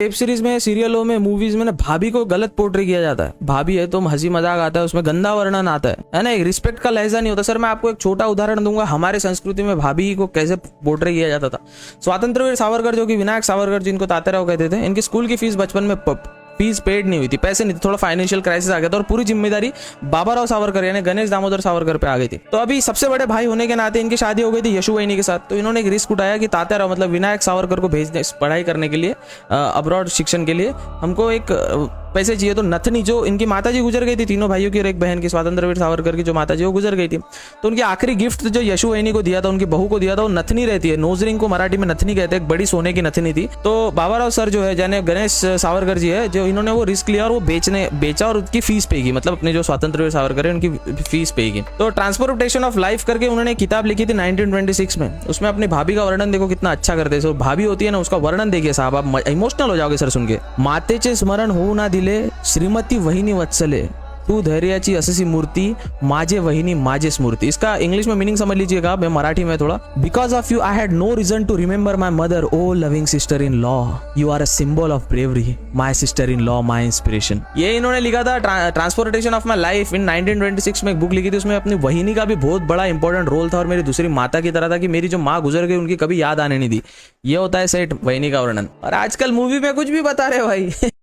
Web series में, सीरियलों में, movies में ना भाभी को गलत पोर्ट्रे किया जाता है। भाभी है तो हंसी मजाक आता है, उसमें गंदा वर्णन आता है ना, एक रिस्पेक्ट का लहजा नहीं होता। सर मैं आपको एक छोटा उदाहरण दूंगा, हमारे संस्कृति में भाभी को कैसे पोर्ट्रे किया जाता था। स्वतंत्रवीर सावरकर जो कि विनायक सावरकर जिनको तात्याराव कहते थे, इनकी स्कूल की फीस बचपन में फीस पेड नहीं हुई थी, पैसे नहीं थे, थोड़ा फाइनेंशियल क्राइसिस आ गया था और पूरी जिम्मेदारी बाबाराव सावरकर यानी गणेश दामोदर सावरकर पे आ गई थी। तो अभी सबसे बड़े भाई होने के नाते इनकी शादी हो गई थी यशु वहिनी के साथ। तो इन्होंने एक रिस्क उठाया कि तात्याराव मतलब विनायक सावरकर को भेजने पढ़ाई करने के लिए, अब्रॉड शिक्षण के लिए हमको एक पैसे चाहिए। तो नथनी जो इनकी माता जी गुजर गई थी, तीनों भाइयों की और एक बहन की, स्वतंत्रवीर सावरकर की जो माता जी वो गुजर गई थी, तो उनकी आखिरी गिफ्ट जो यशु वहिनी को दिया था, उनकी बहू को दिया था, वो नथनी रहती है। नोज रिंग को मराठी में नथनी कहते हैं, एक बड़ी सोने की नथनी थी। तो बाबाराव सर जो है यानी गणेश सावरकर जी है, जो इन्होंने वो रिस्क लिया और वो बेचा और उसकी फीस पे की, मतलब अपने जो स्वतंत्रवीर सावरकर है उनकी फीस पे की। तो ट्रांसपोर्टेशन ऑफ लाइफ करके उन्होंने किताब लिखी थी 1926 में। उसमें अपनी भाभी का वर्णन देखो कितना अच्छा करते हैं। भाभी होती है ना, उसका वर्णन देखिए साहब, आप इमोशनल हो जाओगे सर सुन के। मातेचे स्मरण होऊ ना दिले श्रीमती वहिनी वत्सले, तू धैर्याची अशी मूर्ती, माझे वहिनी माझे स्मृती। इसका इंग्लिश में मीनिंग समझ लीजिएगा, मैं मराठी में थोड़ा। Because of you I had no reason to remember my mother, O loving sister in law, you are a symbol of bravery, my sister in law my inspiration. ये इन्होंने लिखा था transportation of my life in 1926 में, एक book लिखी थी। उसमें अपनी वहिनी का भी बहुत बड़ा इंपॉर्टेंट रोल था और मेरी दूसरी माता की तरह था कि मेरी जो माँ गुजर गई उनकी कभी याद आने नहीं दी। ये होता है सेठ वहिनी का वर्णन। और आजकल मूवी में कुछ भी बता रहे भाई।